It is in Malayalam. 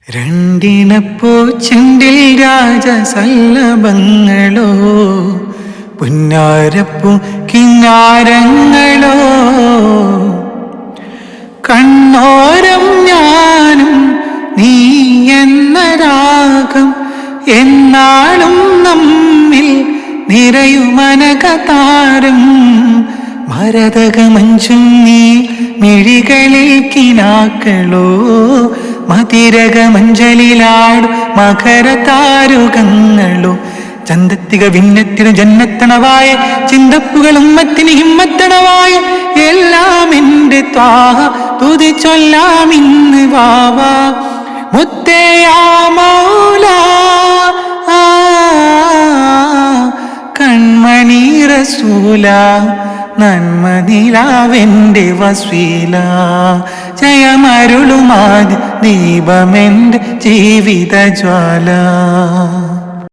രണ്ടിണപ്പൂച്ചെണ്ടിൽ രാജസല്ലഭങ്ങളോ പുന്നാരപ്പൂ കിന്നാരങ്ങളോ കണ്ണോരം ഞാനും നീ എന്ന രാഗം എന്നാളും നമ്മിൽ നിറയുമനകതാരം മരതകമഞ്ചും നീ മിഴികളിൽ കിനാക്കളോ മതിരകമഞ്ചലിലാടും മകരതാരുകങ്ങളോ ചന്തത്തിക ഭിന്നത്തിനു ജന്നത്തണവായ ചിന്തപ്പുകളും മത്തിന് ഹിമ്മത്തണവായ എല്ലാം എൻ്റെ ത്വാഹ തുതി ചൊല്ലാം ഇന്ന് വാവാ മുത്തയാ മൗലാ കൺമണി റസൂല നന്മനിലാവെൻ്റെ വസീല ജയമരുളുമാതി ദീപമെൻ്റെ ജീവിത ജ്വാല.